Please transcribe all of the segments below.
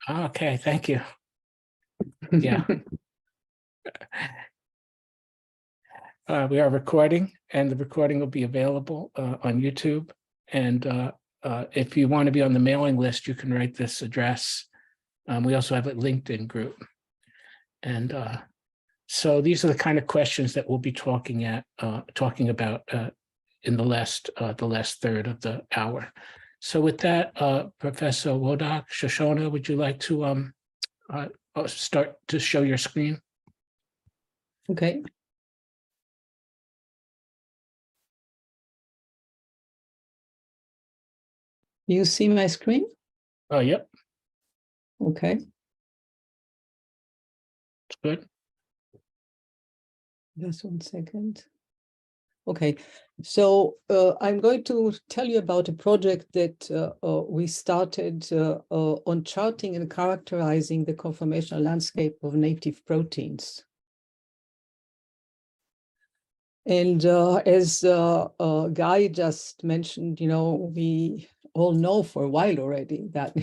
Okay, thank you. Yeah. We are recording, and the recording will be available on YouTube. And if you want to be on the mailing list, you can write this address. We also have a LinkedIn group. And so these are the kind of questions that we'll be talking about in the last third of the hour. So with that, Professor Wodak, Shoshana, would you like to start to show your screen? Okay. You see my screen? Oh, yep. Okay. It's good. Just 1 second. Okay, so I'm going to tell you about a project that we started on charting and characterizing the conformational landscape of native proteins. And as Guy just mentioned, you know, we all know for a while already that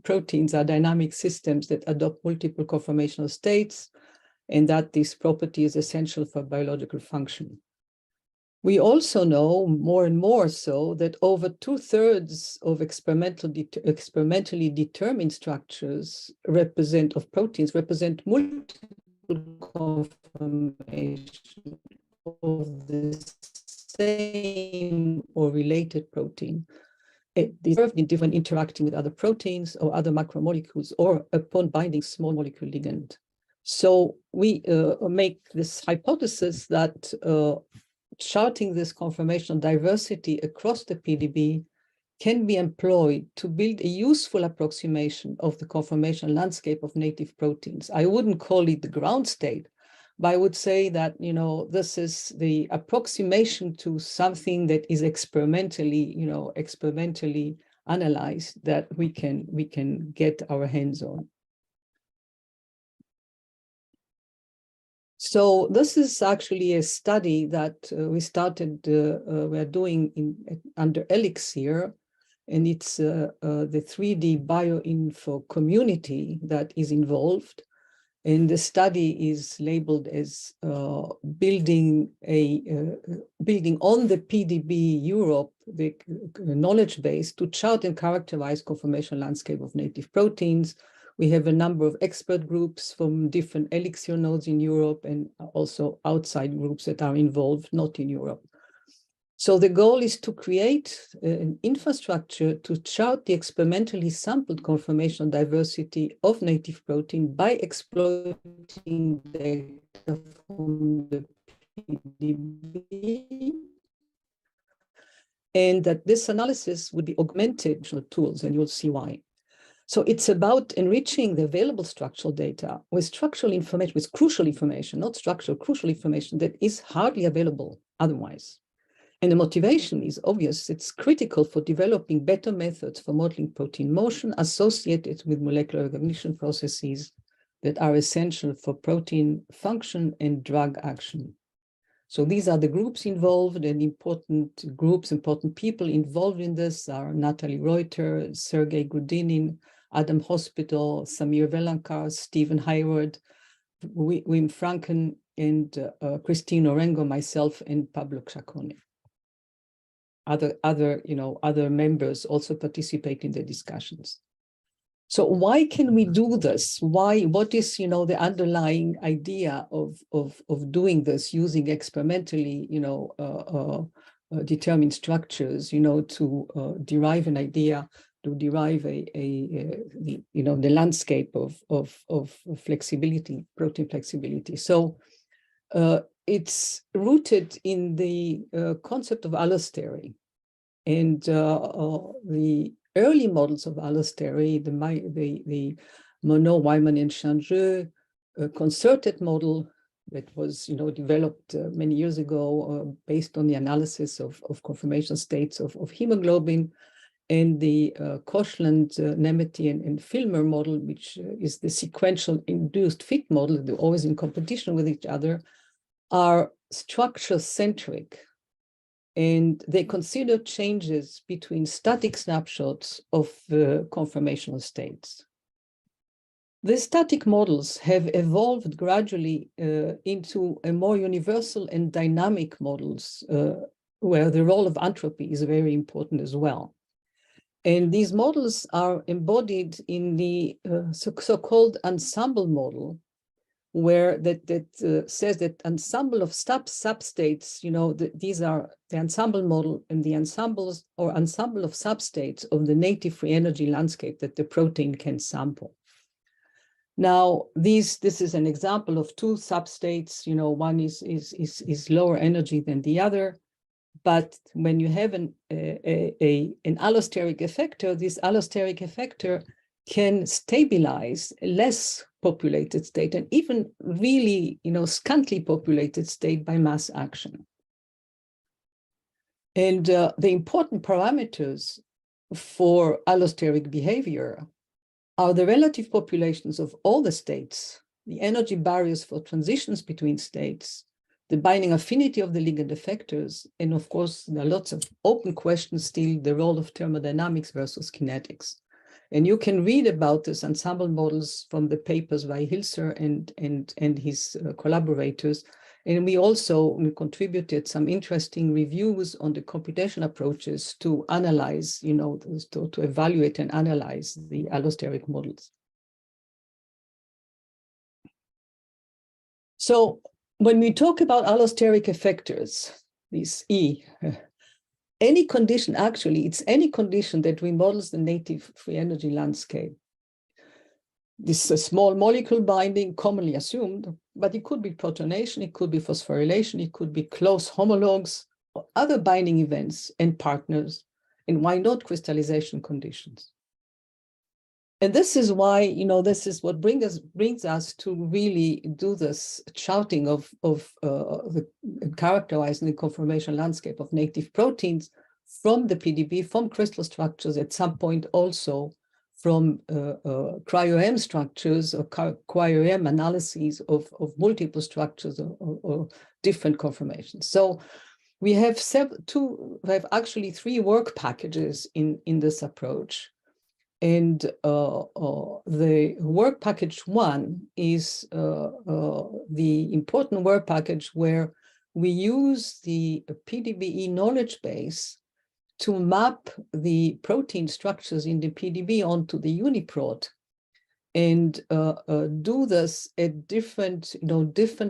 proteins are dynamic systems that adopt multiple conformational states, and that this property is essential for biological function. We also know more and more so that over 2/3 of experimentally determined structures of proteins represent multiple conformations of the same or related protein, deserved in different interacting with other proteins or other macromolecules, or upon binding small molecule ligand. So we make this hypothesis that charting this conformational diversity across the PDB can be employed to build a useful approximation of the conformational landscape of native proteins. I wouldn't call it the ground state, but I would say that, you know, this is the approximation to something that is experimentally analyzed, that we can get our hands on. So this is actually a study that we're doing under Elixir, and it's the 3D bioinfo community that is involved. And the study is labeled as building on the PDB Europe, the knowledge base to chart and characterize conformational landscape of native proteins. We have a number of expert groups from different Elixir nodes in Europe, and also outside groups that are involved, not in Europe. So the goal is to create an infrastructure to chart the experimentally sampled conformational diversity of native protein by exploiting data from the PDB, and that this analysis would be augmented with tools, and you'll see why. So it's about enriching the available structural data with structural information, with crucial information, not structural, crucial information that is hardly available otherwise. And the motivation is obvious. It's critical for developing better methods for modeling protein motion associated with molecular recognition processes that are essential for protein function and drug action. So these are the groups involved, and important groups, important people involved in this are Natalie Reuter, Sergei Grudinin, Adam Hospital, Samir Velankar, Stephen Hayward, Wim Franken, and Christine Orengo, myself, and Pablo Chacone. Other members also participate in the discussions. So why can we do this? What is, the underlying idea of doing this using experimentally, determined structures, to derive an idea, to derive the landscape of flexibility, protein flexibility. So it's rooted in the concept of allostery, and the early models of allostery, the Monod, Wyman, and Changeux concerted model that was developed many years ago based on the analysis of conformational states of hemoglobin, and the Koshland, Nemeti, and Filmer model, which is the sequential induced fit model, they're always in competition with each other, are structure-centric. And they consider changes between static snapshots of conformational states. The static models have evolved gradually into a more universal and dynamic models, where the role of entropy is very important as well. And these models are embodied in the so-called ensemble model, where that says that ensemble of substates, these are the ensemble model and the ensembles or ensemble of substates of the native free energy landscape that the protein can sample. Now, this is an example of two substates. One is lower energy than the other, but when you have an allosteric effector, this allosteric effector can stabilize a less populated state and even really, scantily populated state by mass action. And the important parameters for allosteric behavior are the relative populations of all the states, the energy barriers for transitions between states, the binding affinity of the ligand effectors, and of course, there are lots of open questions still, the role of thermodynamics versus kinetics. And you can read about this ensemble models from the papers by Elixir and his collaborators. And we also contributed some interesting reviews on the computation approaches to analyze, to evaluate and analyze the allosteric models. So when we talk about allosteric effectors, this E, any condition, actually, it's any condition that remodels the native free energy landscape. This is a small molecule binding, commonly assumed, but it could be protonation, it could be phosphorylation, it could be close homologs, or other binding events and partners, and why not crystallization conditions. And this is why, this is what brings us to really do this charting of the characterizing the conformational landscape of native proteins from the PDB, from crystal structures, at some point also from cryo-EM structures or cryo-EM analyses of multiple structures or different conformations. So we have actually three work packages in this approach. And the work package one is the important work package where we use the PDBE knowledge base to map the protein structures in the PDB onto the UniProt and do this at different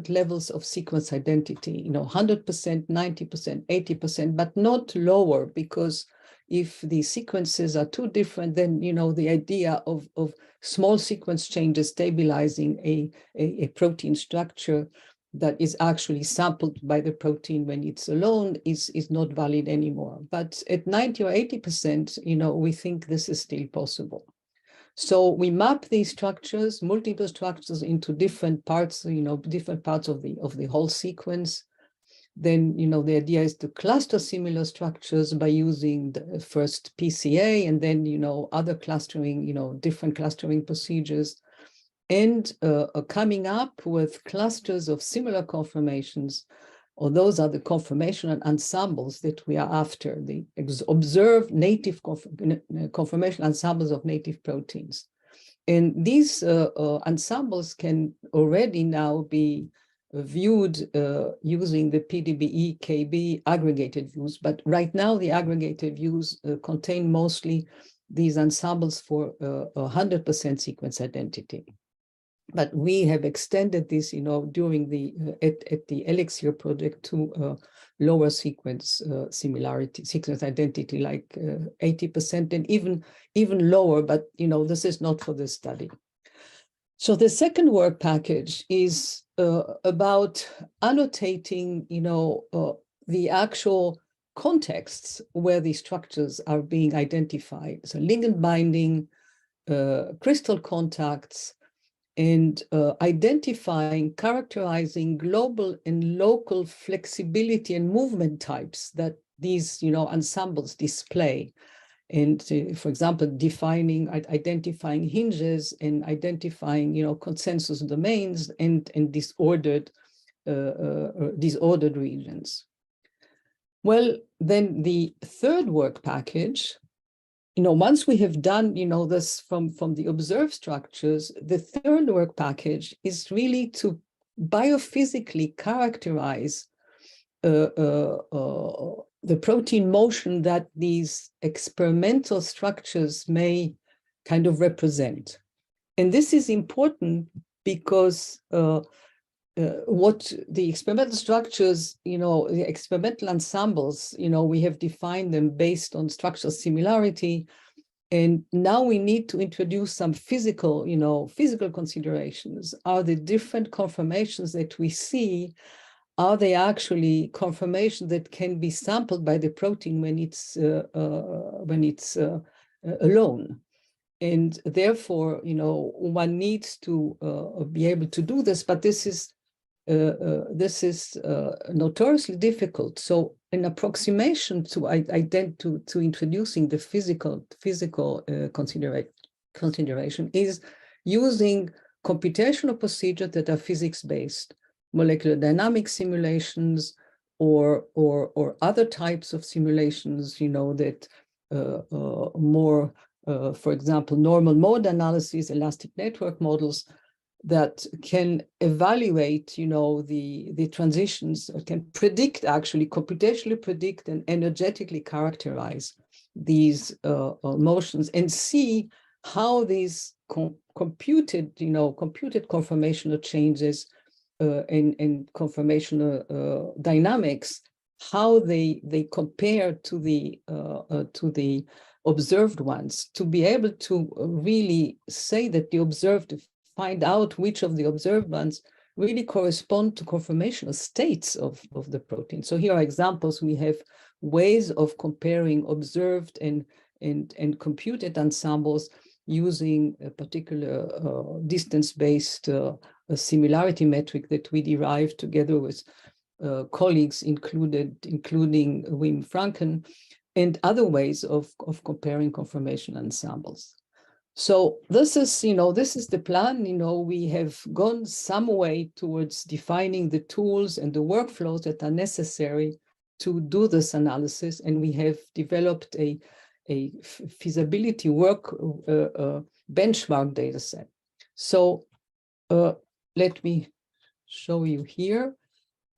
levels of sequence identity, 100%, 90%, 80%, but not lower, because if the sequences are too different, then, the idea of small sequence changes stabilizing a protein structure that is actually sampled by the protein when it's alone is not valid anymore. But at 90 or 80%, we think this is still possible. So we map these structures, multiple structures, into different parts, different parts of the whole sequence. Then, the idea is to cluster similar structures by using the first PCA and then, other clustering, different clustering procedures, and coming up with clusters of similar conformations, or those are the conformational ensembles that we are after, the observed native conformational ensembles of native proteins. And these ensembles can already now be viewed using the PDBE KB aggregated views, but right now the aggregated views contain mostly these ensembles for 100% sequence identity. But we have extended this, during the at the Elixir project to lower sequence similarity, sequence identity, like 80% and even lower. But this is not for this study. So the second work package is about annotating, the actual contexts where these structures are being identified. So ligand binding, crystal contacts, and identifying, characterizing global and local flexibility and movement types that these, ensembles display. And for example, identifying hinges and identifying, consensus domains and disordered regions. Well, then the third work package once we have done, this from the observed structures, the third work package is really to biophysically characterize the protein motion that these experimental structures may kind of represent. And this is important because what the experimental structures, the experimental ensembles, we have defined them based on structural similarity. And now we need to introduce some physical considerations. Are the different conformations that we see, are they actually conformations that can be sampled by the protein when it's alone? And therefore, one needs to be able to do this, but this is notoriously difficult. So an approximation to introducing the physical consideration is using computational procedures that are physics-based, molecular dynamic simulations, or other types of simulations, that more, for example, normal mode analysis, elastic network models that can evaluate, the transitions, can predict, actually computationally predict and energetically characterize these motions and see how these computed conformational changes and conformational dynamics, how they compare to the observed ones, to be able to really say that the observed, find out which of the observed ones really correspond to conformational states of the protein. So here are examples. We have ways of comparing observed and computed ensembles using a particular distance-based similarity metric that we derived together with colleagues, including Wim Franken, and other ways of comparing conformational ensembles. So this is the plan. We have gone some way towards defining the tools and the workflows that are necessary to do this analysis, and we have developed a feasibility work benchmark data set. So let me show you here.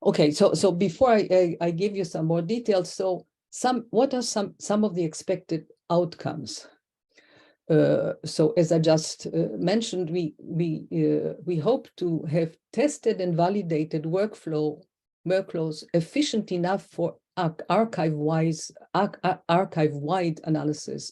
Okay, so before I give you some more details, so what are some of the expected outcomes? So as I just mentioned, we hope to have tested and validated workflows efficient enough for archive-wide analysis.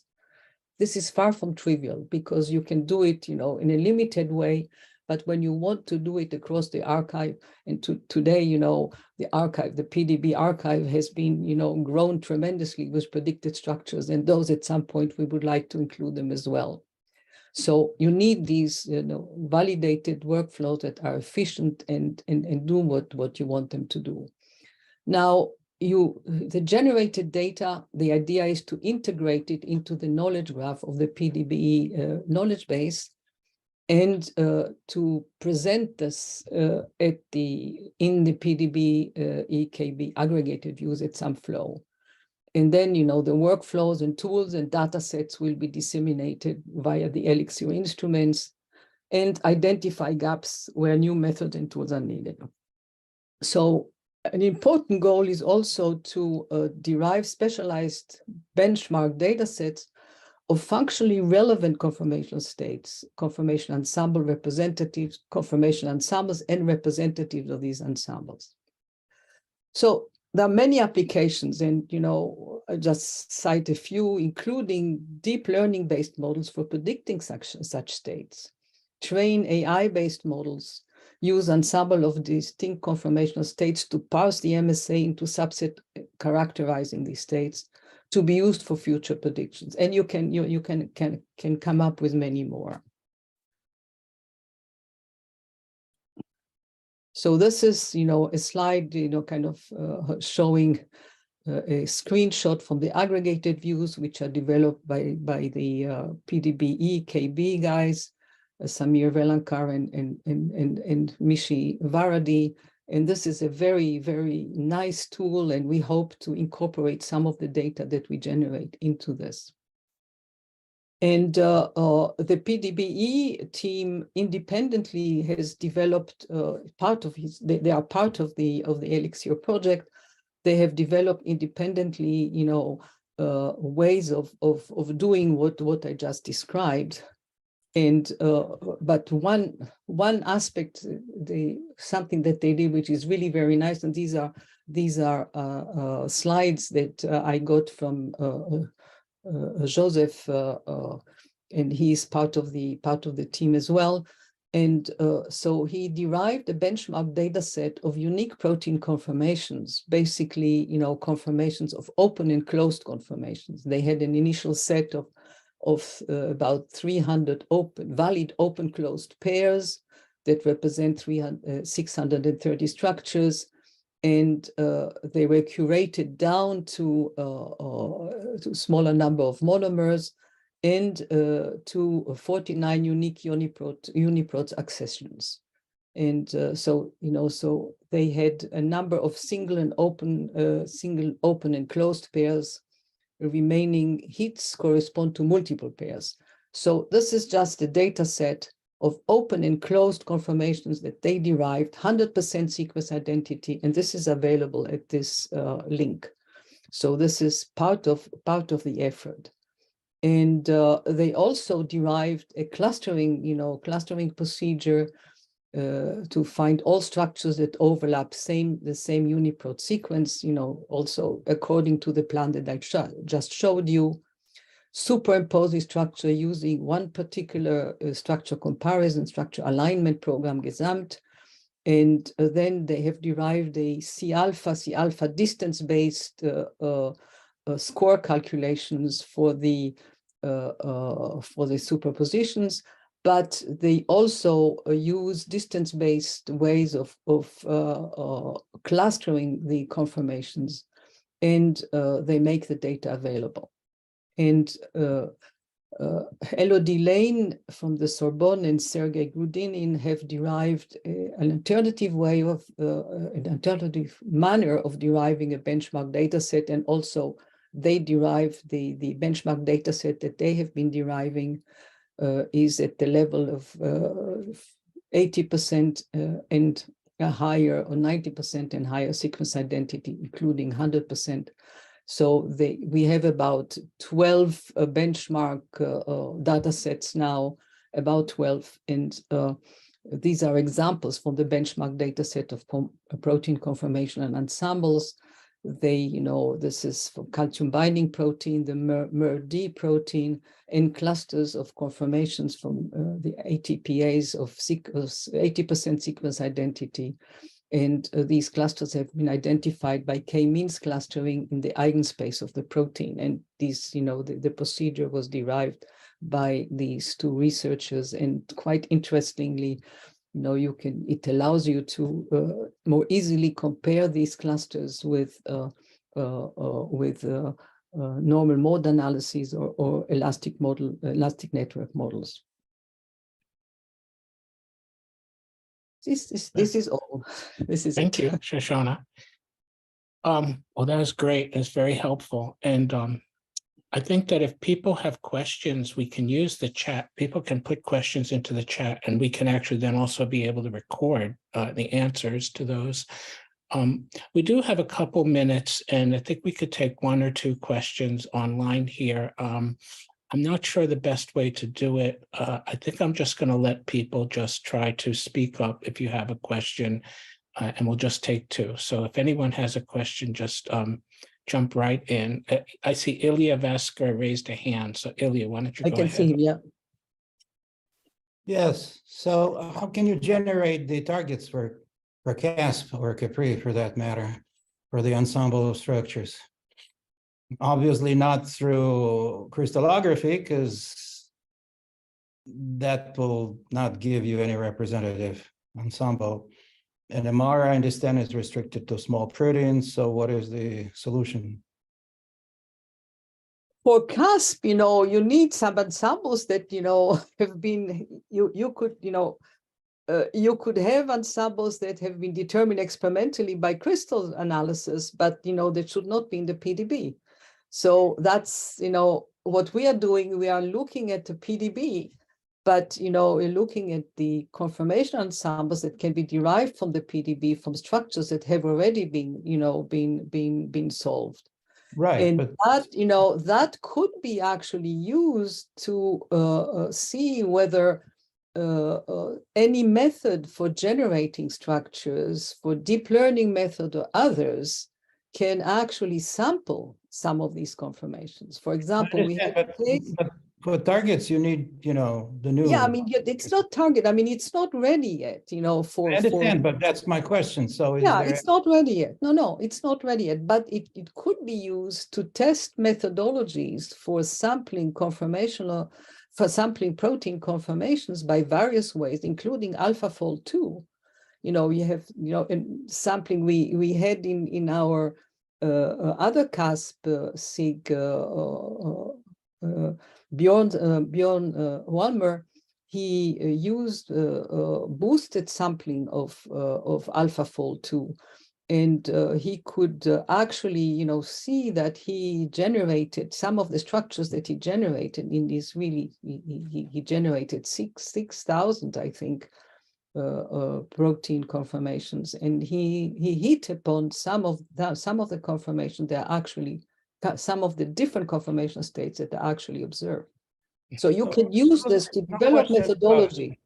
This is far from trivial because you can do it, in a limited way. But when you want to do it across the archive, and today, the archive, the PDB archive has been, grown tremendously with predicted structures, and those at some point we would like to include them as well. So you need these, validated workflows that are efficient and do what you want them to do. Now, the generated data, the idea is to integrate it into the knowledge graph of the PDB knowledge base, and to present this in the PDB EKB aggregated views at some flow. And then, the workflows and tools and data sets will be disseminated via the Elixir instruments and identify gaps where new methods and tools are needed. So an important goal is also to derive specialized benchmark data sets of functionally relevant conformational states, conformational ensemble representatives, conformational ensembles, and representatives of these ensembles. So there are many applications, and I just cite a few, including deep learning-based models for predicting such states, train AI-based models, use ensemble of distinct conformational states to parse the MSA into subset characterizing these states, to be used for future predictions. And you can come up with many more. So this is, a slide, kind of showing a screenshot from the aggregated views, which are developed by the PDB EKB guys, Samir Velankar and Mishi Varadi. And this is a very, very nice tool, and we hope to incorporate some of the data that we generate into this. And the PDBE team independently has developed part of they are part of the Elixir project. They have developed independently, ways of doing what I just described. And but one aspect, something that they did, which is really very nice, and these are slides that I got from Joseph, and he's part of the team as well. And so he derived a benchmark data set of unique protein conformations, basically, conformations of open and closed conformations. They had an initial set of about 300 valid open-closed pairs that represent 630 structures. And they were curated down to a smaller number of monomers and to 49 unique uniprot accessions. And so they had a number of single open and closed pairs. Remaining hits correspond to multiple pairs. So this is just a data set of open and closed conformations that they derived, 100% sequence identity, and this is available at this link. So this is part of the effort. And they also derived a clustering procedure to find all structures that overlap the same uniprot sequence, also according to the plan that I just showed you. Superimpose the structure using one particular structure comparison, structure alignment program, Gesamt. And then they have derived a C-alpha distance-based score calculations for the superpositions, but they also use distance-based ways of clustering the conformations, and they make the data available. And Elodie Lane from the Sorbonne and Sergei Grudinin have derived an alternative way of, an alternative manner of deriving a benchmark data set, and also they derive the benchmark data set that they have been deriving is at the level of 80% and higher, or 90% and higher sequence identity, including 100%. So we have about 12 benchmark data sets now, about 12, and these are examples from the benchmark data set of protein conformational ensembles. This is for calcium binding protein, the MER-D protein, and clusters of conformations from the ATPase of 80% sequence identity. And these clusters have been identified by k-means clustering in the eigenspace of the protein. And these, the procedure was derived by these two researchers. And quite interestingly, it allows you to more easily compare these clusters with normal mode analyses or elastic network models. This is all. This is Thank you, Shoshana. Well, that was great. It's very helpful. And I think that if people have questions, we can use the chat. People can put questions into the chat, and we can actually then also be able to record the answers to those. We do have a couple minutes, and I think we could take one or two questions online here. I'm not sure the best way to do it. I think I'm just going to let people just try to speak up if you have a question, and we'll just take two. So if anyone has a question, just jump right in. I see Ilya Vesker raised a hand. So Ilya, why don't you go ahead? I can see him, yeah. Yes. So how can you generate the targets for CASP or Capri, for that matter, for the ensemble of structures? Obviously not through crystallography, because that will not give you any representative ensemble. And MR, I understand, is restricted to small proteins. So what is the solution? For CASP, you need some ensembles that, have been, you could have ensembles that have been determined experimentally by crystal analysis, but, that should not be in the PDB. So that's, what we are doing, we are looking at the PDB, but we're looking at the conformational ensembles that can be derived from the PDB from structures that have already been solved. Right, And but that, that could be actually used to see whether any method for generating structures, for deep learning method or others, can actually sample some of these conformations. For example, we have a case. but for targets, you need, the new. Yeah, I mean, it's not target. I mean, it's not ready yet, I understand, but that's my question. So is yeah, there? it's not ready yet. No, it's not ready yet, but it could be used to test methodologies for sampling protein conformations by various ways, including AlphaFold 2. You have, in sampling we had in our other CASP SIG, Bjorn Walmer, he used boosted sampling of AlphaFold 2, and he could actually, see that he generated some of the structures that he generated in these really, he generated 6,000, I think, protein conformations, and he hit upon some of the conformations that are actually some of the different conformation states that are actually observed. So you can use this to develop methodology.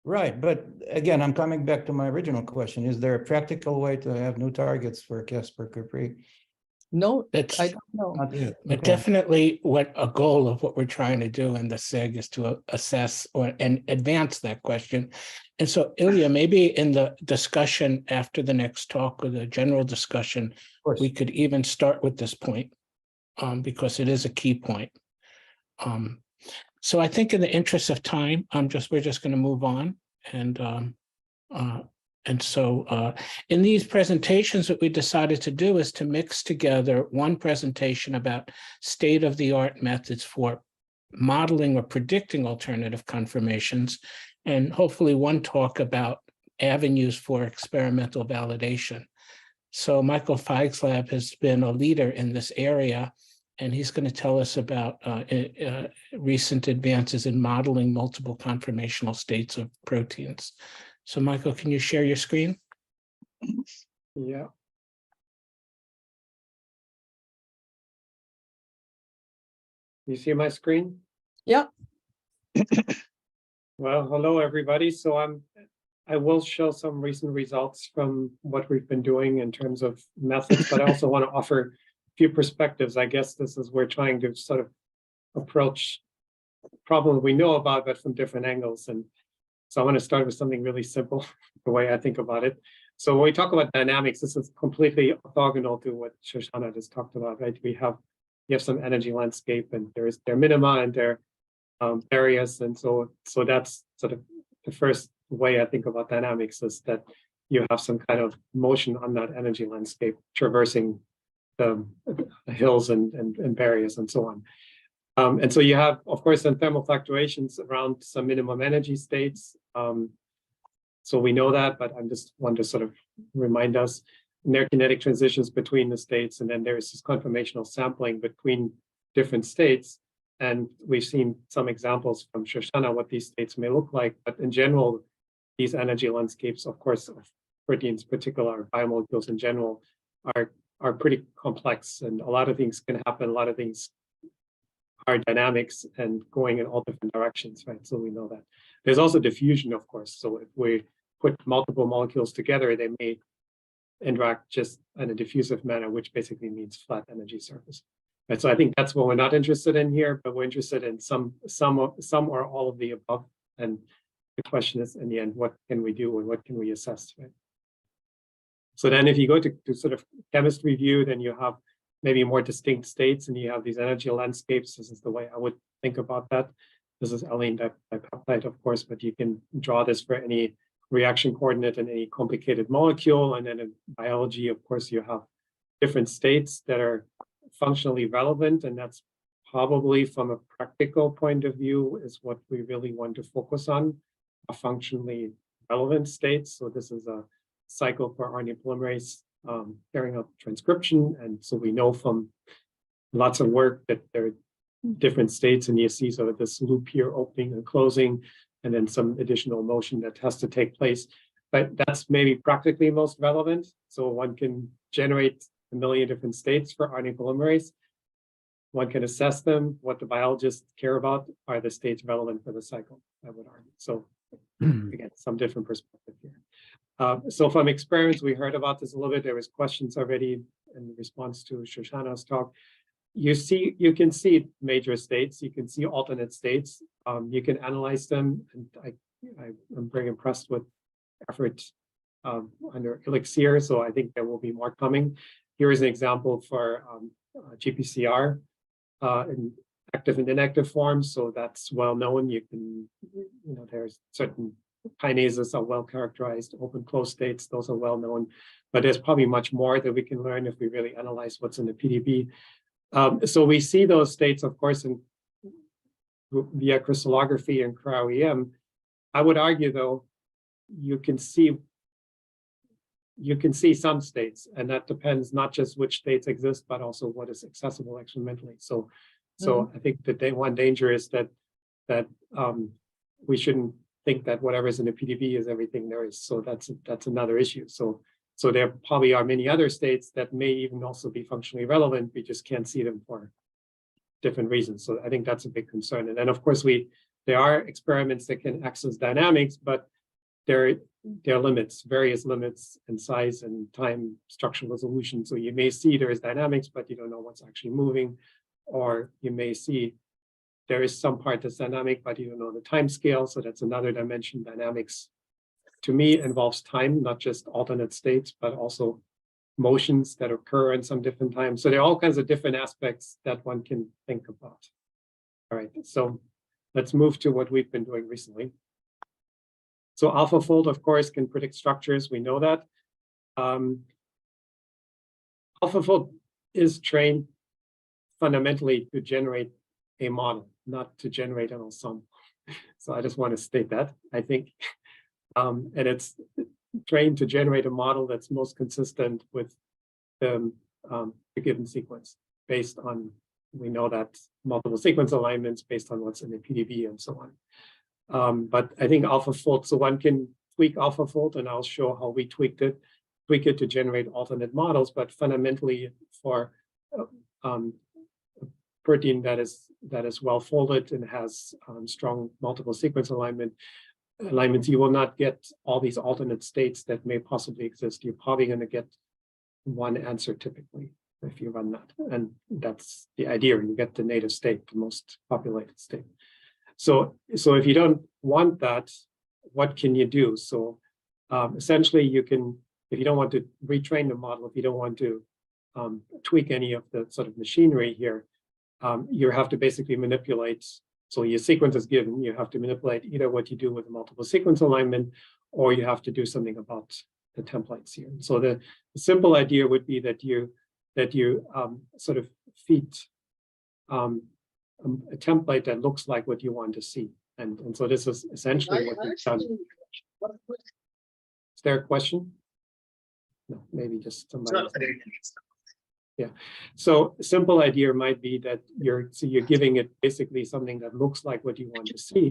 Right, but again, I'm coming back to my original question. Is there a practical way to have new targets for CASP or Capri? No, That's I don't know. Not yet. but Okay. definitely what a goal of what we're trying to do in the SIG is to assess and advance that question. And so Ilya, maybe in the discussion after the next talk or the general discussion, Of course. we could even start with this point, because it is a key point. So I think in the interest of time, we're just going to move on. And so in these presentations, what we decided to do is to mix together one presentation about state-of-the-art methods for modeling or predicting alternative conformations, and hopefully one talk about avenues for experimental validation. So Michael Feig's lab has been a leader in this area, and he's going to tell us about recent advances in modeling multiple conformational states of proteins. So Michael, can you share your screen? Yeah. You see my screen? Yeah. Well, hello, everybody. So I will show some recent results from what we've been doing in terms of methods, but I also want to offer a few perspectives. I guess this is we're trying to sort of approach problems we know about, but from different angles. And so I want to start with something really simple, the way I think about it. So when we talk about dynamics, this is completely orthogonal to what Shoshana just talked about, right? You have some energy landscape, and their minima and their areas, and so that's sort of the first way I think about dynamics, is that you have some kind of motion on that energy landscape traversing the hills and barriers and so on. And so you have, of course, some thermal fluctuations around some minimum energy states. So we know that, but I just want to sort of remind us, and there are kinetic transitions between the states, and then there's this conformational sampling between different states. And we've seen some examples from Shoshana what these states may look like. But in general, these energy landscapes, of course, of proteins, particular biomolecules in general, are pretty complex, and a lot of things can happen. A lot of things are dynamics and going in all different directions, right? So we know that. There's also diffusion, of course. So if we put multiple molecules together, they may interact just in a diffusive manner, which basically means flat energy surface. And so I think that's what we're not interested in here, but we're interested in some or all of the above. And the question is, in the end, what can we do and what can we assess, right? So then if you go to sort of chemistry view, then you have maybe more distinct states, and you have these energy landscapes. This is the way I would think about that. This is allene dipeptide, of course, but you can draw this for any reaction coordinate and any complicated molecule. And then in biology, of course, you have different states that are functionally relevant, and that's probably from a practical point of view is what we really want to focus on, a functionally relevant states. So this is a cycle for RNA polymerase carrying out transcription. And so we know from lots of work that there are different states, and you see sort of this loop here opening and closing, and then some additional motion that has to take place. But that's maybe practically most relevant. So one can generate a million different states for RNA polymerase. One can assess them. What the biologists care about are the states relevant for the cycle, I would argue. So again, some different perspective here. So from experiments, we heard about this a little bit. There was questions already in response to Shoshana's talk. You can see major states, you can see alternate states, you can analyze them, and I'm very impressed with effort under Elixir, so I think there will be more coming. Here is an example for GPCR in active and inactive forms, so that's well known. You can, there's certain kinases are well characterized, open closed states, those are well known, but there's probably much more that we can learn if we really analyze what's in the PDB. So we see those states, of course, via crystallography and cryo-EM. I would argue, though, you can see some states, and that depends not just which states exist, but also what is accessible experimentally. So I think that one danger is that we shouldn't think that whatever's in the PDB is everything there is. So that's another issue. So there probably are many other states that may even also be functionally relevant. We just can't see them for different reasons. So I think that's a big concern. And then, of course, there are experiments that can access dynamics, but there are limits, various limits in size and time, structural resolution. So you may see there is dynamics, but you don't know what's actually moving. Or you may see there is some part that's dynamic, but you don't know the time scale. So that's another dimension. Dynamics, to me, involves time, not just alternate states, but also motions that occur in some different times. So there are all kinds of different aspects that one can think about. All right, so let's move to what we've been doing recently. So AlphaFold, of course, can predict structures. We know that. AlphaFold is trained fundamentally to generate a model, not to generate an ensemble. So I just want to state that, I think. And it's trained to generate a model that's most consistent with the given sequence based on, we know that multiple sequence alignments based on what's in the PDB and so on. But I think AlphaFold, so one can tweak AlphaFold, and I'll show how we tweak it to generate alternate models, but fundamentally for a protein that is well folded and has strong multiple sequence alignments, you will not get all these alternate states that may possibly exist. You're probably going to get one answer typically if you run that. And that's the idea. You get the native state, the most populated state. So if you don't want that, what can you do? So essentially you can, if you don't want to retrain the model, if you don't want to tweak any of the sort of machinery here, you have to basically manipulate. So your sequence is given, you have to manipulate either what you do with the multiple sequence alignment, or you have to do something about the templates here. So the simple idea would be that you sort of feed a template that looks like what you want to see. And so this is essentially what we've done. Is there a question? No, maybe just somebody. Yeah. So a simple idea might be that you're giving it basically something that looks like what you want to see.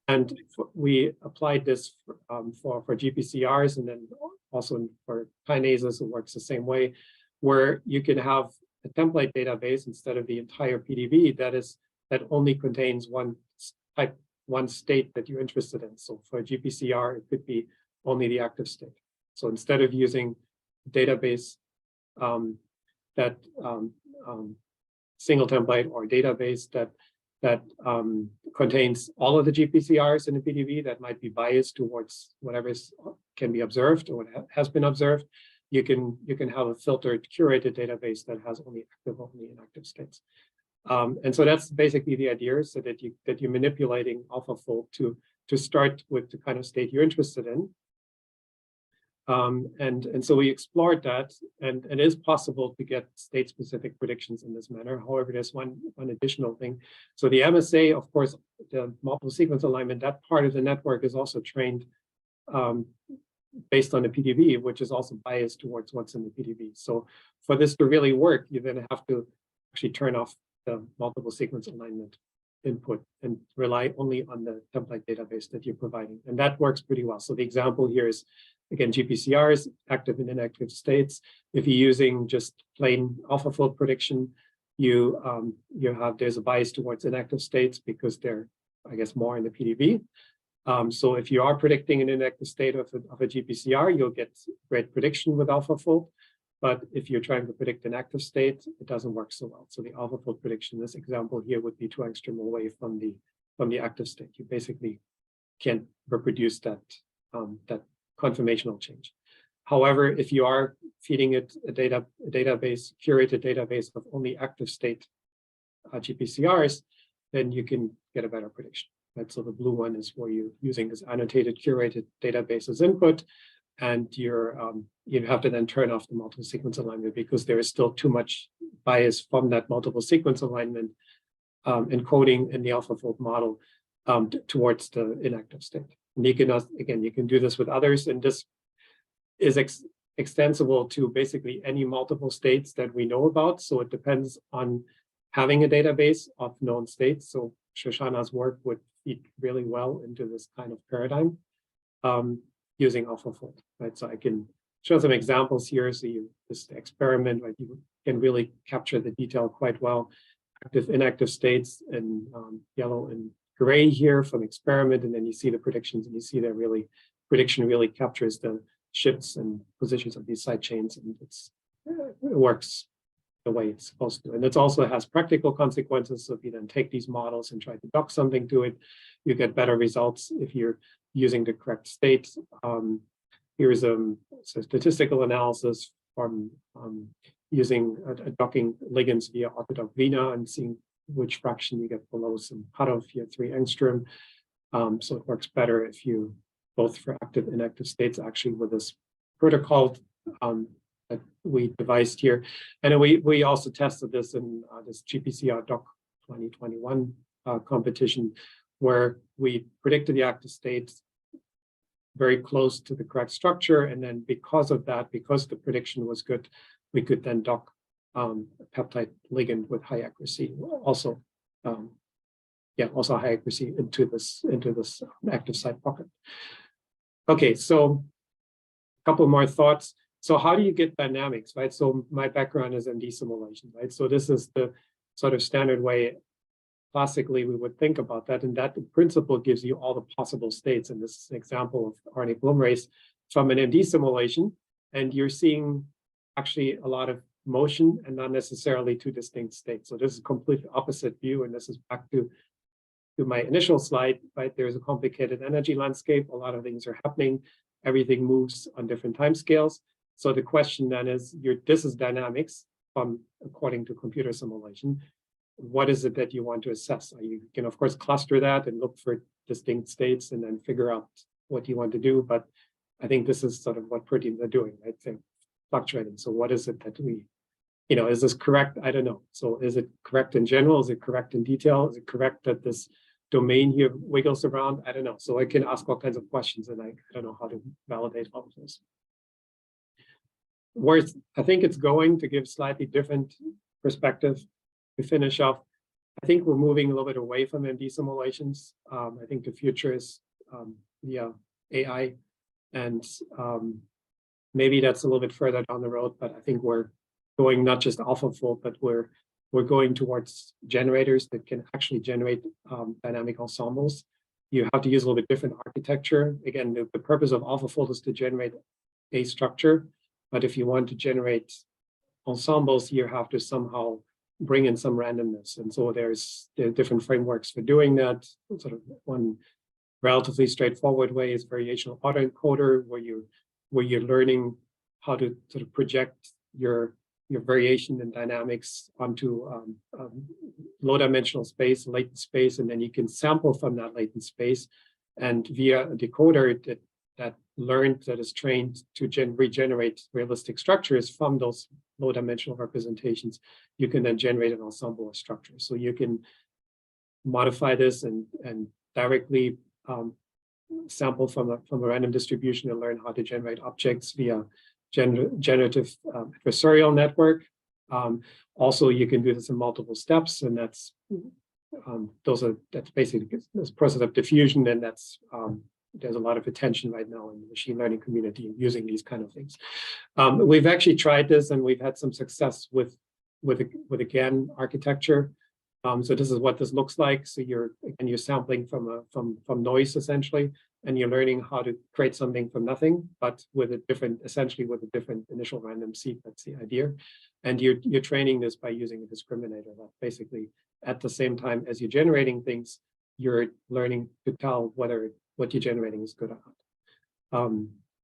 And we applied this for GPCRs, and then also for kinases, it works the same way, where you can have a template database instead of the entire PDB that only contains one state that you're interested in. So for a GPCR, it could be only the active state. So instead of using a database that single template or database that contains all of the GPCRs in the PDB that might be biased towards whatever can be observed or what has been observed, you can have a filtered, curated database that has only active, only inactive states. And so that's basically the idea, so that you're manipulating AlphaFold to start with the kind of state you're interested in. And so we explored that, and it is possible to get state-specific predictions in this manner. However, there's one additional thing. So the MSA, of course, the multiple sequence alignment, that part of the network is also trained based on the PDB, which is also biased towards what's in the PDB. So for this to really work, you're going to have to actually turn off the multiple sequence alignment input and rely only on the template database that you're providing. And that works pretty well. So the example here is, again, GPCRs, active and inactive states. If you're using just plain AlphaFold prediction, there's a bias towards inactive states because they're, I guess, more in the PDB. So if you are predicting an inactive state of a GPCR, you'll get great prediction with AlphaFold. But if you're trying to predict an active state, it doesn't work so well. So the AlphaFold prediction, this example here would be 2 angstrom away from the active state. You basically can't reproduce that conformational change. However, if you are feeding it a database, curated database of only active state GPCRs, then you can get a better prediction. Right? So the blue one is where you're using this annotated curated database as input, and you have to then turn off the multiple sequence alignment because there is still too much bias from that multiple sequence alignment encoding in the AlphaFold model towards the inactive state. And you can, again, you can do this with others, and this is extensible to basically any multiple states that we know about. So it depends on having a database of known states. So Shoshana's work would fit really well into this kind of paradigm using AlphaFold, right? So I can show some examples here. So this experiment, right, you can really capture the detail quite well. Active, inactive states in yellow and gray here from experiment, and then you see the predictions, and you see that prediction really captures the shifts and positions of these side chains, and it works the way it's supposed to. And it also has practical consequences. So if you then take these models and try to dock something to it, you get better results if you're using the correct state. Here's a statistical analysis from using docking ligands via Autodock Vena and seeing which fraction you get below some cutoff here, 3 angstrom. So it works better if you both for active and inactive states actually with this protocol that we devised here. And then we also tested this in this GPCR Doc 2021 competition, where we predicted the active states very close to the correct structure. And then because of that, because the prediction was good, we could then dock a peptide ligand with high accuracy, also high accuracy into this active site pocket. Okay, so a couple more thoughts. So how do you get dynamics, right? So my background is MD simulation, right? So this is the sort of standard way classically we would think about that, and that in principle gives you all the possible states. And this is an example of RNA polymerase from an MD simulation, and you're seeing actually a lot of motion and not necessarily 2 distinct states. So this is a completely opposite view, and this is back to my initial slide, right? There's a complicated energy landscape. A lot of things are happening. Everything moves on different timescales. So the question then is, this is dynamics according to computer simulation. What is it that you want to assess? You can, of course, cluster that and look for distinct states and then figure out what you want to do. But I think this is sort of what proteins are doing, right? They're fluctuating. So what is it that is this correct? I don't know. So is it correct in general? Is it correct in detail? Is it correct that this domain here wiggles around? I don't know. So I can ask all kinds of questions, and I don't know how to validate all of this. Where I think it's going to give slightly different perspective to finish off. I think we're moving a little bit away from MD simulations. I think the future is via AI, and maybe that's a little bit further down the road, but I think we're going not just AlphaFold, but we're going towards generators that can actually generate dynamic ensembles. You have to use a little bit different architecture. Again, the purpose of AlphaFold is to generate a structure, but if you want to generate ensembles, you have to somehow bring in some randomness. And so there are different frameworks for doing that. Sort of one relatively straightforward way is variational autoencoder, where you're learning how to sort of project your variation in dynamics onto low dimensional space, latent space, and then you can sample from that latent space, and via a decoder that is trained to regenerate realistic structures from those low dimensional representations, you can then generate an ensemble of structures. So you can modify this and directly sample from a random distribution and learn how to generate objects via generative adversarial network. Also, you can do this in multiple steps, and that's basically this process of diffusion, and that's there's a lot of attention right now in the machine learning community using these kind of things. We've actually tried this, and we've had some success with a GAN architecture. So this is what this looks like. So you're sampling from noise essentially, and you're learning how to create something from nothing, but with a different initial random seed. That's the idea. And you're training this by using a discriminator. That basically, at the same time as you're generating things, you're learning to tell whether what you're generating is good or not.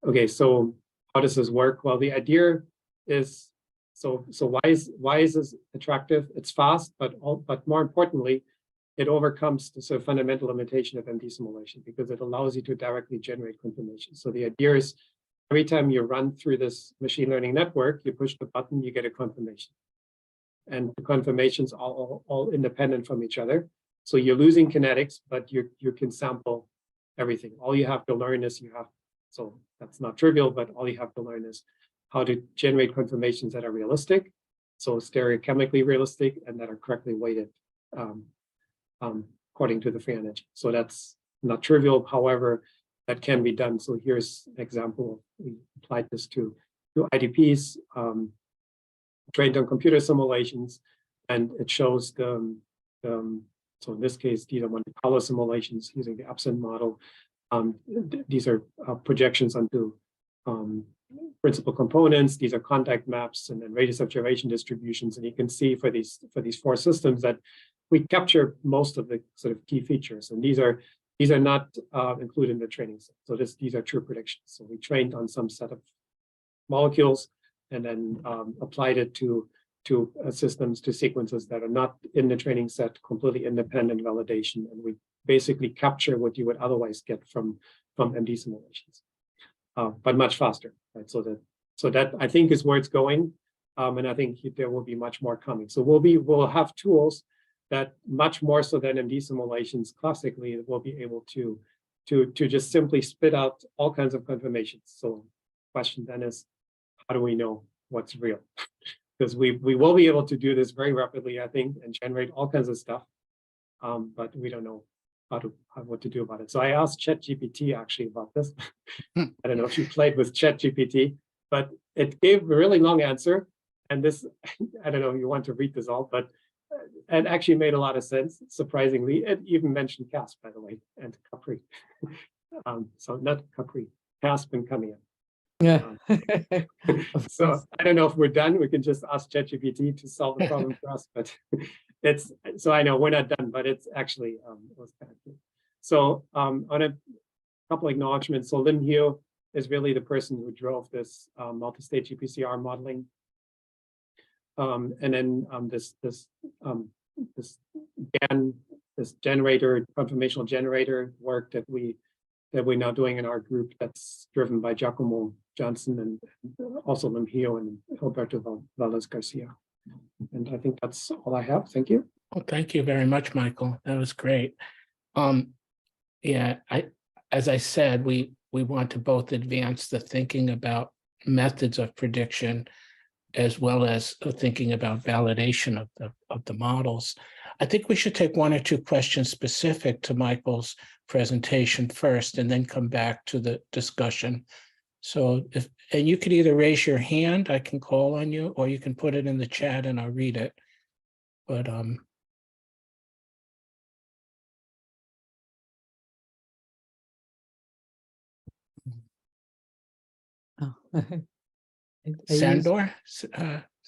Okay, so how does this work? Well, the idea is, so why is this attractive? It's fast, but more importantly, it overcomes the sort of fundamental limitation of MD simulation because it allows you to directly generate confirmation. So the idea is every time you run through this machine learning network, you push the button, you get a confirmation. And the confirmations are all independent from each other. So you're losing kinetics, but you can sample everything. All you have to learn is so that's not trivial, but all you have to learn is how to generate confirmations that are realistic, so stereochemically realistic, and that are correctly weighted according to the free energy. So that's not trivial, however, that can be done. So here's an example. We applied this to IDPs, trained on computer simulations, and it shows so in this case, these are Monte Carlo simulations using the absent model. These are projections onto principal components. These are contact maps and then radius observation distributions. And you can see for these four systems that we capture most of the sort of key features. And these are not included in the training set. So these are true predictions. So we trained on some set of molecules and then applied it to systems, to sequences that are not in the training set, completely independent validation. And we basically capture what you would otherwise get from MD simulations, but much faster, right? So that I think is where it's going. And I think there will be much more coming. So we'll have tools that much more so than MD simulations classically will be able to just simply spit out all kinds of confirmations. So the question then is, how do we know what's real? Because we will be able to do this very rapidly, I think, and generate all kinds of stuff, but we don't know what to do about it. So I asked ChatGPT actually about this. I don't know if you played with ChatGPT, but it gave a really long answer. And this, I don't know if you want to read this all, but it actually made a lot of sense, surprisingly. It even mentioned CASP, by the way, and Capri. So not Capri, CASP and Camille. Yeah. So I don't know if we're done. We can just ask ChatGPT to solve the problem for us, but so I know we're not done, but it's actually it was kind of good. So on a couple acknowledgements. So Lim Hugh is really the person who drove this multi-state GPCR modeling. And then this generator, conformational generator work that we're now doing in our group, that's driven by Giacomo Johnson and also Lim Hugh and Alberto Valdez Garcia. And I think that's all I have. Thank you. Well, thank you very much, Michael. That was great. Yeah, as I said, we want to both advance the thinking about methods of prediction as well as thinking about validation of the models. I think we should take one or two questions specific to Michael's presentation first, and then come back to the discussion. So and you could either raise your hand, I can call on you, or you can put it in the chat and I'll read it. But Sandor,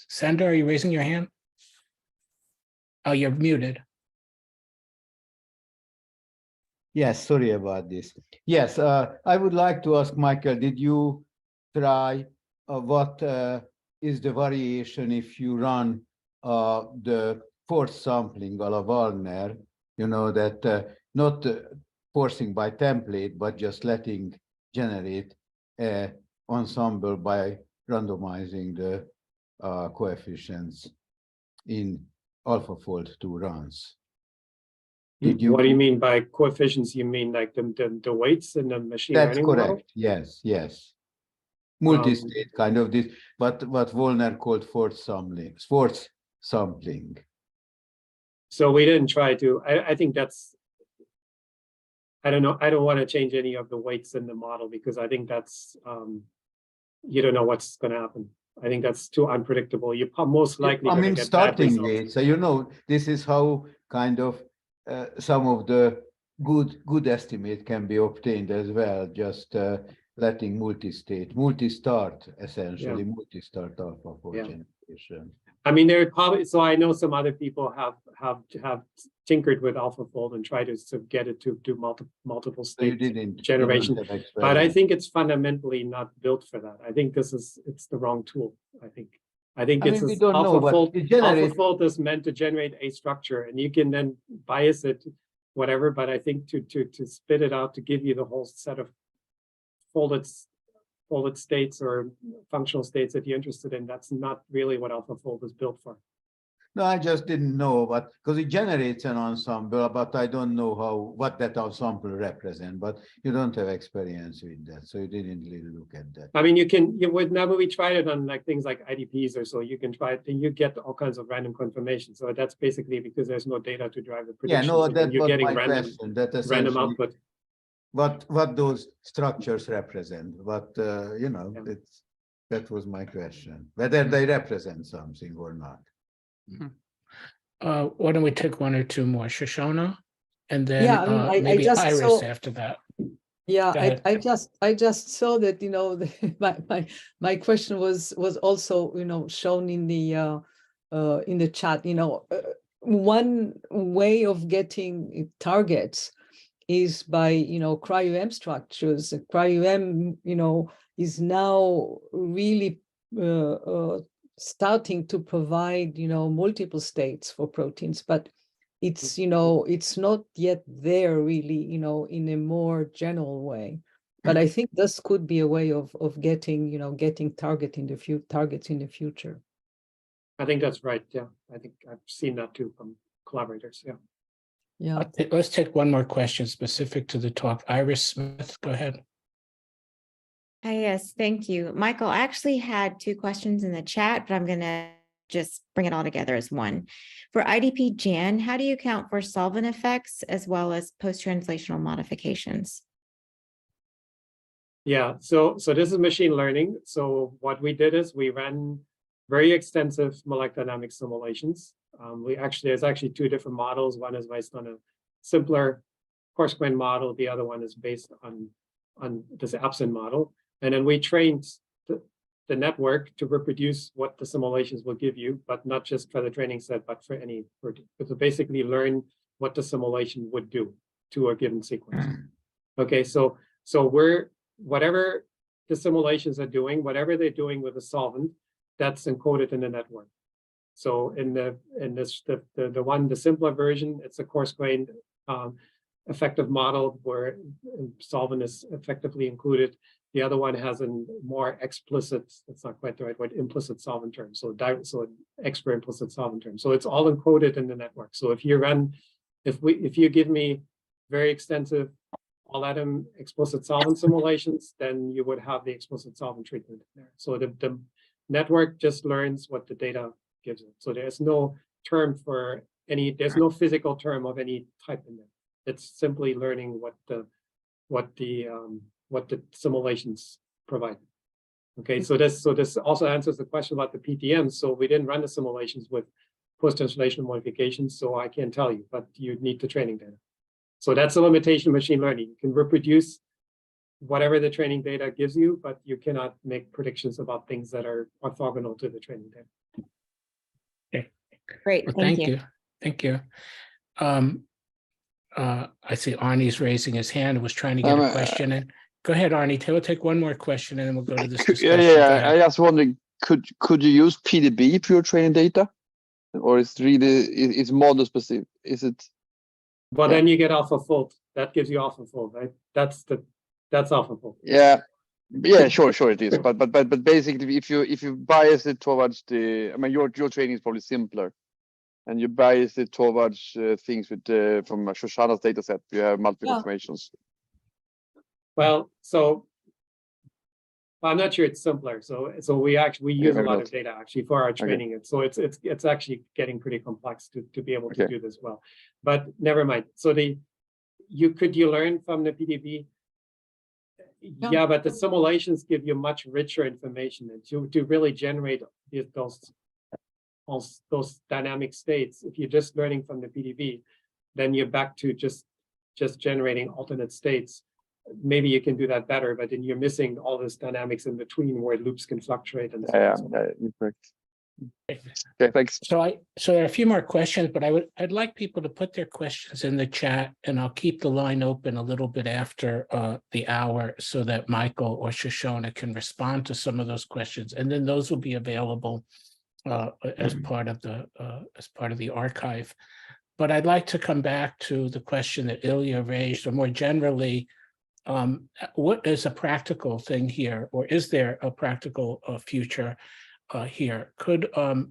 Sandor, are you raising your hand? Oh, you're muted. Yes, sorry about this. Yes, I would like to ask Michael, did you try what is the variation if you run the force sampling a la Wallner, you know, that not forcing by template, but just letting generate an ensemble by randomizing the coefficients in AlphaFold 2 runs. What do you mean by coefficients? You mean like the weights in the machine learning model? That's correct. Yes, yes. multi-state kind of this, but what Wollner called force sampling. So we didn't try to, I think that's, I don't know, I don't want to change any of the weights in the model because I think that's, you don't know what's going to happen. I think that's too unpredictable. You're most likely I going to mean, get bad starting results. weights. So, you know, this is how kind of some of the good estimate can be obtained as well, just letting multi-start, essentially, multi-start alpha for generation. I mean, there are probably, so I know some other people have tinkered with AlphaFold and tried to get it to do multiple state generation, but I think it's fundamentally not built for that. I think it's the wrong tool. I think AlphaFold is meant to generate a structure, and you can then bias it, whatever. But I think to spit it out to give you the whole set of folded states or functional states that you're interested in, that's not really what AlphaFold is built for. No, I just didn't know, but because it generates an ensemble, but I don't know what that ensemble represents. But you don't have experience with that, so you didn't really look at that. I mean, whenever we tried it on like things like IDPs or so, you can try it and you get all kinds of random confirmation. So that's basically because there's no data to drive the prediction. Yeah, no, that you're was getting my random, question. That random output. What those structures represent, but you know, that was my question, whether they represent something or not. Why don't we take one or two more? Shoshana, and then maybe Iris after that. Yeah, I just saw that, you know, my question was also, you know, shown in the chat. You know, one way of getting targets is by, you know, cryo-EM structures. Cryo-EM, you know, is now really starting to provide, you know, multiple states for proteins, but it's, you know, it's not yet there really, you know, in a more general way. But I think this could be a way of getting, you know, getting targets in the future. I think that's right. Yeah, I think I've seen that too from collaborators. Yeah. Yeah. Let's take one more question specific to the talk. Iris Smith, go ahead. Yes, thank you. Michael, I actually had two questions in the chat, but I'm going to just bring it all together as one. For IDP Jan, how do you account for solvent effects as well as post-translational modifications? Yeah, so this is machine learning. So what we did is we ran very extensive molecular dynamics simulations. There's actually two different models. One is based on a simpler coarse-grained model. The other one is based on this absent model. And then we trained the network to reproduce what the simulations will give you, but not just for the training set, but for any protein. To basically learn what the simulation would do to a given sequence. Okay, so whatever the simulations are doing, whatever they're doing with the solvent, that's encoded in the network. So in the simpler version, it's a coarse-grained effective model where solvent is effectively included. The other one has a more explicit, that's not quite the right word, implicit solvent term. So extra implicit solvent term. So it's all encoded in the network. So if you give me very extensive all atom explicit solvent simulations, then you would have the explicit solvent treatment in there. So the network just learns what the data gives it. So there's no term for there's no physical term of any type in there. It's simply learning what the simulations provide. Okay, so this also answers the question about the PTM. So we didn't run the simulations with post-translational modifications, so I can't tell you, but you need the training data. So that's a limitation of machine learning. You can reproduce whatever the training data gives you, but you cannot make predictions about things that are orthogonal to the training data. Okay. Great, Well, thank you. Thank you. I see Arnie's raising his hand and was trying to get a question in. Go ahead, Arnie. We'll take one more question and then we'll go to this discussion. Yeah. I was wondering, could you use PDB for your training data, or it's model specific? Is it? Well, then you get AlphaFold. That gives you AlphaFold, right? That's AlphaFold. Yeah, sure it is. But basically, if you bias it towards your training is probably simpler, and you bias it towards things with from Shoshana's data set, you have multiple informations. Well, so Well, I'm not sure it's simpler. So we use a maybe lot not. of data actually for our training. And so it's actually getting pretty complex to be able to Okay. do this well. But never mind. So you learn from the PDB? Yeah, but the simulations give you much richer information, and to really generate those dynamic states. If you're just learning from the PDB, then you're back to just generating alternate states. Maybe you can do that better, but then you're missing all this dynamics in between where loops can fluctuate and so on. So You're correct. Okay, thanks. So there are a few more questions, but I'd like people to put their questions in the chat, and I'll keep the line open a little bit after the hour so that Michael or Shoshana can respond to some of those questions, and then those will be available as part of the archive. But I'd like to come back to the question that Ilya raised, or more generally, what is a practical thing here, or is there a practical future here?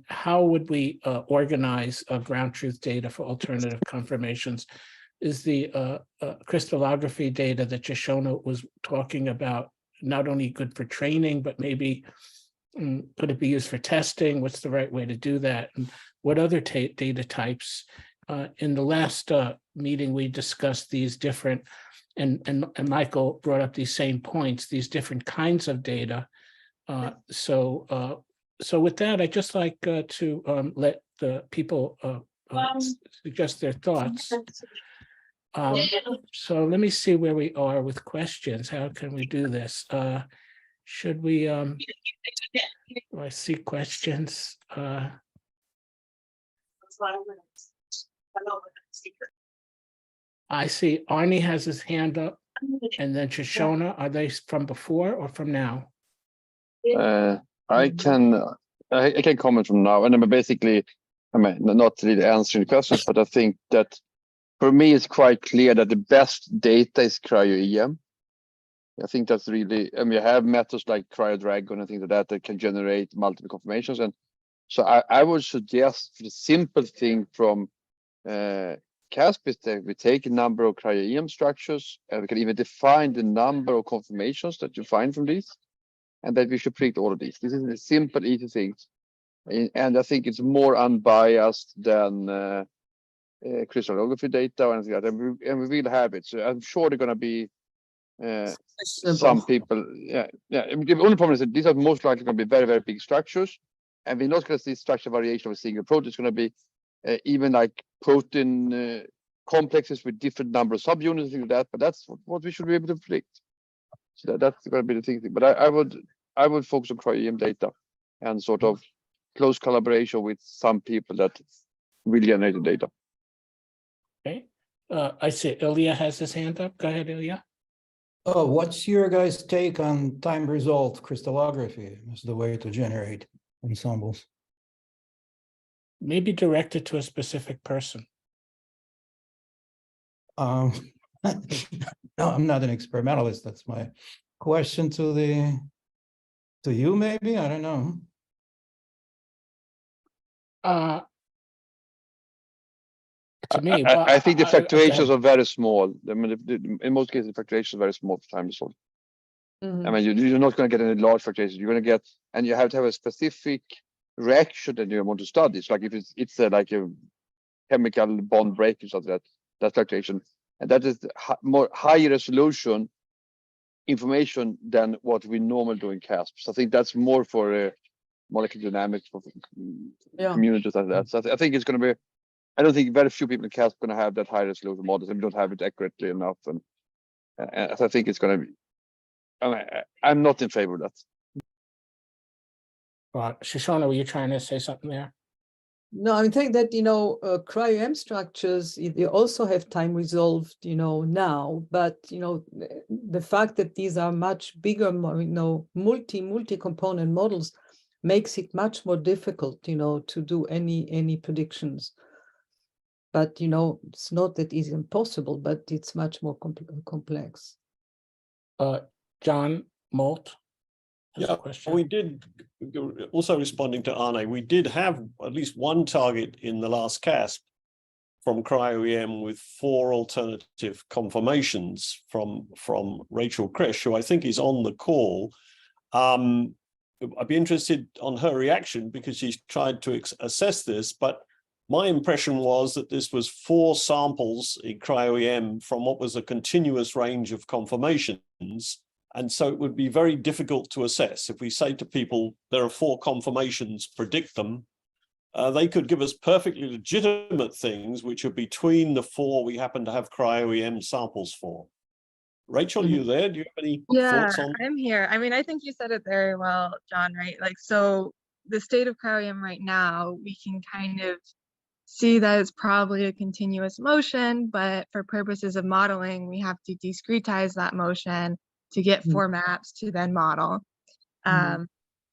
How would we organize ground truth data for alternative confirmations? Is the crystallography data that Shoshana was talking about not only good for training, but maybe could it be used for testing? What's the right way to do that? And what other data types? In the last meeting, we discussed these different, and Michael brought up these same points, these different kinds of data. So with that, I'd just like to let the people suggest their thoughts. So let me see where we are with questions. How can we do this? Should we, I see questions. I see Arnie has his hand up, and then Shoshana. Are they from before or from now? I can comment from now, and I'm basically, I mean, not really answering questions, but I think that for me it's quite clear that the best data is cryo-EM. I think that's really, I mean, you have methods like cryo-dragon and things like that can generate multiple confirmations, and so I would suggest the simple thing from CASP is that we take a number of cryo-EM structures, and we can even define the number of confirmations that you find from these, and that we should predict all of these. This is a simple, easy thing. And I think it's more unbiased than crystallography data or anything like that. And we will have it. So I'm sure they're going to be some people. Yeah. I mean, the only problem is that these are most likely going to be very, very big structures. And we're not going to see structure variation of a single protein. It's going to be even like protein complexes with different number of subunits and things like that. But that's what we should be able to predict. So that's going to be the thing. But I would focus on cryo-EM data and sort of close collaboration with some people that will generate the data. Okay. I see Ilya has his hand up. Go ahead, Ilya. Oh, what's your guys' take on time result crystallography as the way to generate ensembles? Maybe direct it to a specific person. No, I'm not an experimentalist. That's my question to you, maybe. I don't know. To me, I think the fluctuations are very small. I mean, in most cases, the fluctuations are very small for time result. Mhm. I mean, you're not going to get any large fluctuations. You're going to get, and you have to have a specific reaction that you want to study. It's like if it's like a chemical bond break or something, that fluctuation, and that is more higher resolution information than what we normally do in CASP. So I think that's more for molecular dynamics for communities like that. So I think it's going to be. I don't think very few people in CASP are going to have that high resolution models, and we don't have it accurately enough. And I think it's going to be. I'm not in favor of that. Shoshana, were you trying to say something there? No, I think that, cryo-EM structures, they also have time resolved, now, but, the fact that these are much bigger, multi-component models makes it much more difficult, to do any predictions. But, it's not that it's impossible, but it's much more complex. John Molt. Yeah, we did, also responding to Arne, we did have at least one target in the last CASP from cryo-EM with 4 alternative conformations from Rachel Krish, who I think is on the call. I'd be interested on her reaction because she's tried to assess this, but my impression was that this was 4 samples in cryo-EM from what was a continuous range of conformations. And so it would be very difficult to assess. If we say to people, there are 4 conformations, predict them, they could give us perfectly legitimate things, which are between the 4 we happen to have cryo-EM samples for. Rachel, you there? Do you have any thoughts on? I'm here. I mean, I think you said it very well, John, right? Like, so the state of cryo-EM right now, we can kind of see that it's probably a continuous motion, but for purposes of modeling, we have to discretize that motion to get 4 maps to then model. And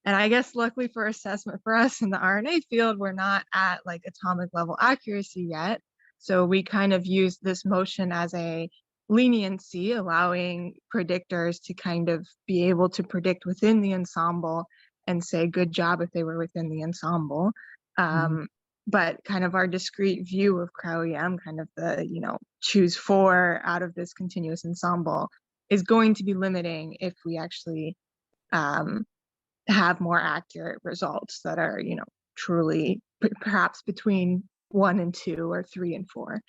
I guess luckily for assessment for us in the RNA field, we're not at like atomic level accuracy yet. So we kind of use this motion as a leniency, allowing predictors to kind of be able to predict within the ensemble and say good job if they were within the ensemble. But kind of our discrete view of cryo-EM, kind of the, you know, choose 4 out of this continuous ensemble is going to be limiting if we actually have more accurate results that are, you know, truly perhaps between 1 and 2 or 3 and 4.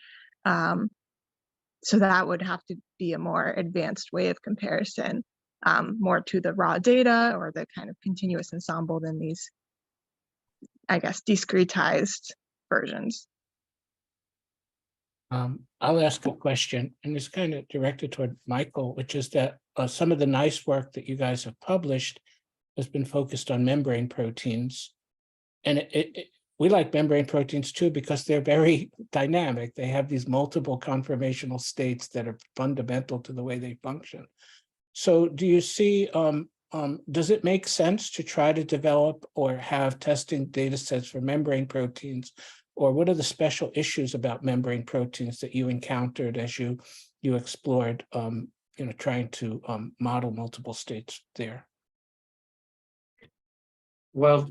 So that would have to be a more advanced way of comparison, more to the raw data or the kind of continuous ensemble than these, I guess, discretized versions. I'll ask a question, and it's kind of directed toward Michael, which is that some of the nice work that you guys have published has been focused on membrane proteins. And we like membrane proteins too, because they're very dynamic. They have these multiple conformational states that are fundamental to the way they function. So do you see, does it make sense to try to develop or have testing data sets for membrane proteins? Or what are the special issues about membrane proteins that you encountered as you explored, you know, trying to model multiple states there? Well,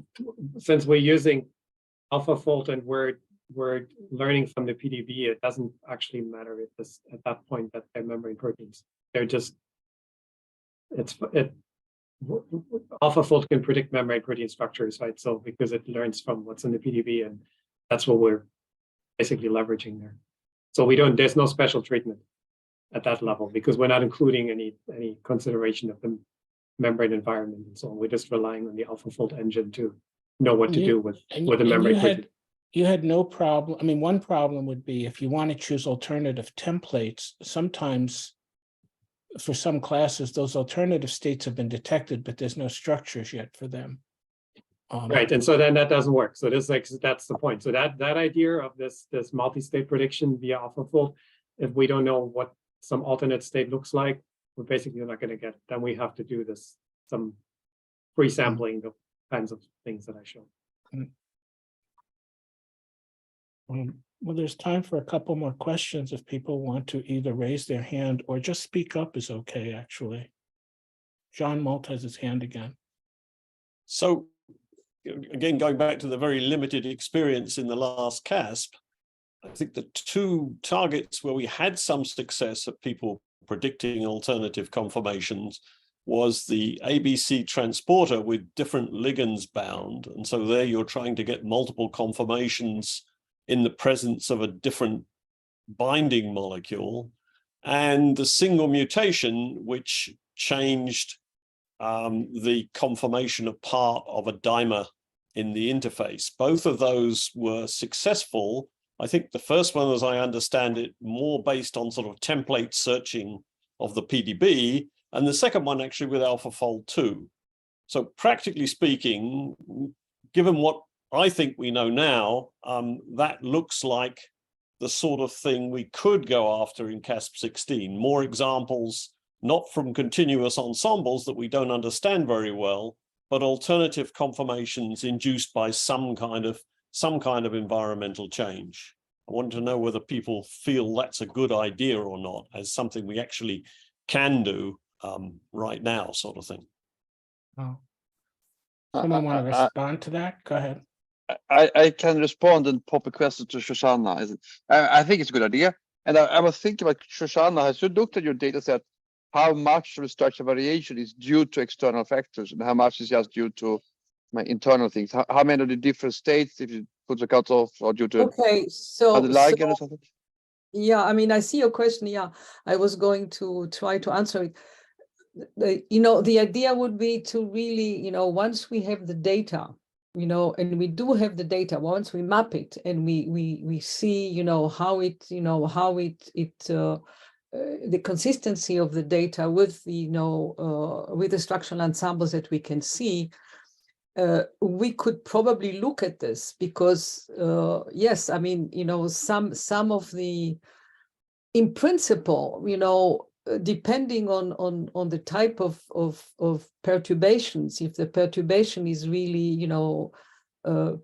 since we're using AlphaFold and we're learning from the PDB, it doesn't actually matter at that point that they're membrane proteins. They're just AlphaFold can predict membrane protein structures, right? So because it learns from what's in the PDB, and that's what we're basically leveraging there. So there's no special treatment at that level because we're not including any consideration of the membrane environment and so on. We're just relying on the AlphaFold engine to know what to do with the membrane protein. You had no problem. I mean, one problem would be if you want to choose alternative templates, sometimes for some classes, those alternative states have been detected, but there's no structures yet for them. Right, and so then that doesn't work. So that's the point. So that idea of this multi-state prediction via AlphaFold, if we don't know what some alternate state looks like, we're basically not going to get it. Then we have to do some pre-sampling, the kinds of things that I showed. Well, there's time for a couple more questions if people want to either raise their hand or just speak up is okay, actually. John Molt has his hand again. So again, going back to the very limited experience in the last CASP, I think the 2 targets where we had some success at people predicting alternative conformations was the ABC transporter with different ligands bound. And so there you're trying to get multiple conformations in the presence of a different binding molecule, and the single mutation, which changed the conformation of part of a dimer in the interface. Both of those were successful. I think the first one, as I understand it, more based on sort of template searching of the PDB, and the second one actually with AlphaFold 2. So practically speaking, given what I think we know now, that looks like the sort of thing we could go after in CASP 16. More examples, not from continuous ensembles that we don't understand very well, but alternative conformations induced by some kind of environmental change. I want to know whether people feel that's a good idea or not, as something we actually can do right now, sort of thing. Oh. Someone want to respond to that? Go ahead. I can respond and pop a question to Shoshana. I think it's a good idea. And I was thinking about Shoshana, has you looked at your data set how much of the structure variation is due to external factors and how much is just due to my internal things. How many of the different states, if you put the cutoff, or due to Okay, so, the ligand or something? yeah, I mean, I see your question. Yeah, I was going to try to answer it. The idea would be to really, once we have the data, and we do have the data, once we map it and we see, how it, the consistency of the data with, with the structural ensembles that we can see, we could probably look at this because, yes, I mean, some of the, in principle, depending on the type of perturbations, if the perturbation is really,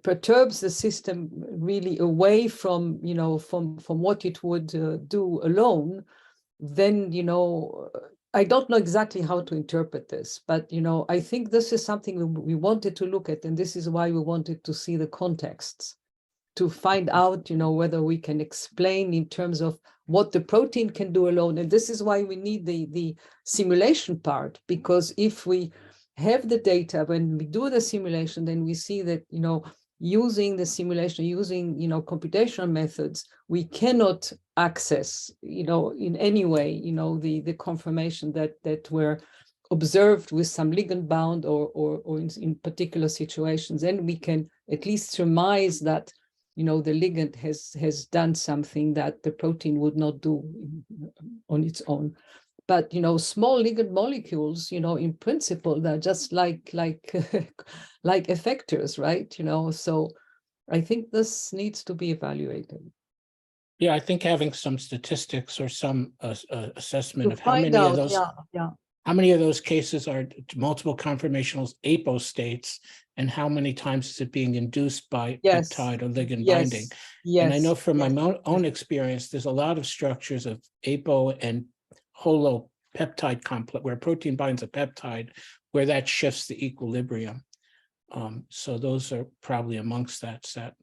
perturbs the system really away from, from what it would do alone, then, I don't know exactly how to interpret this, but, I think this is something we wanted to look at, and this is why we wanted to see the contexts, to find out, whether we can explain in terms of what the protein can do alone. And this is why we need the simulation part, because if we have the data, when we do the simulation, then we see that, using the simulation, using, computational methods, we cannot access, in any way, the conformation that were observed with some ligand bound or in particular situations. And we can at least surmise that, the ligand has done something that the protein would not do on its own. But, small ligand molecules, in principle, they're just like like effectors, right? So I think this needs to be evaluated. Yeah, I think having some statistics or some assessment To of how find many of out, those, yeah. how many of those cases are multiple conformational apo states, and how many times is it being induced by Yes. peptide or ligand Yes. binding? Yes. And I know from yes. my own experience, there's a lot of structures of apo and holo peptide complex, where protein binds a peptide, where that shifts the equilibrium. So those are probably amongst that set.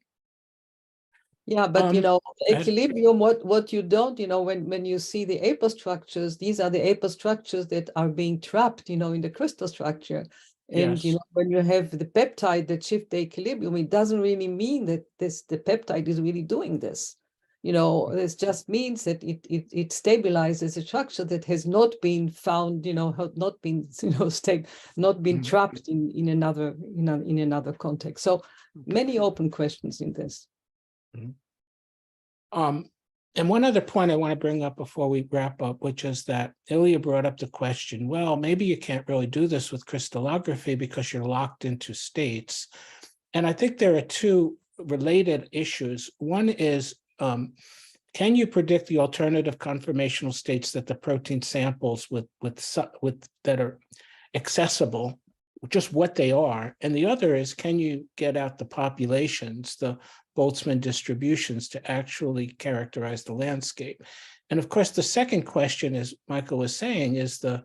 Yeah, but ahead. equilibrium, what you don't, when you see the apo structures, these are the apo structures that are being trapped, in the crystal structure. And Yes. when you have the peptide that shift the equilibrium, it doesn't really mean that the peptide is really doing this. This just means that it stabilizes a structure that has not been found, not been, not been trapped in another context. So many open questions in this. And one other point I want to bring up before we wrap up, which is that Ilya brought up the question, well, maybe you can't really do this with crystallography because you're locked into states. And I think there are two related issues. One is, can you predict the alternative conformational states that the protein samples with that are accessible, just what they are? And the other is, can you get out the populations, the Boltzmann distributions, to actually characterize the landscape? And of course, the second question, as Michael was saying, is the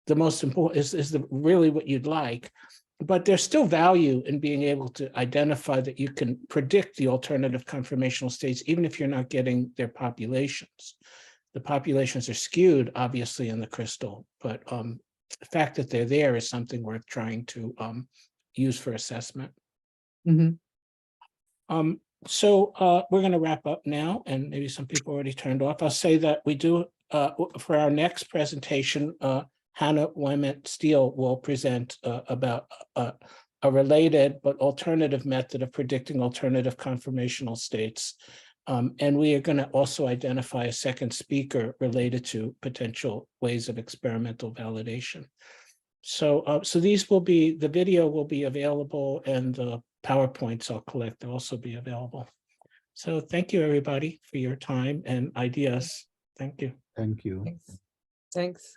most important, is really what you'd like. But there's still value in being able to identify that you can predict the alternative conformational states, even if you're not getting their populations. The populations are skewed, obviously, in the crystal, but the fact that they're there is something worth trying to use for assessment. Mm-hmm. So we're going to wrap up now, and maybe some people already turned off. I'll say that we do, for our next presentation, Hannah Wyman-Steele will present about a related but alternative method of predicting alternative conformational states. And we are going to also identify a second speaker related to potential ways of experimental validation. So, so these will be, the video will be available, and the PowerPoints I'll collect, they'll also be available. So thank you, everybody, for your time and ideas. Thank you. Thank you. Thanks.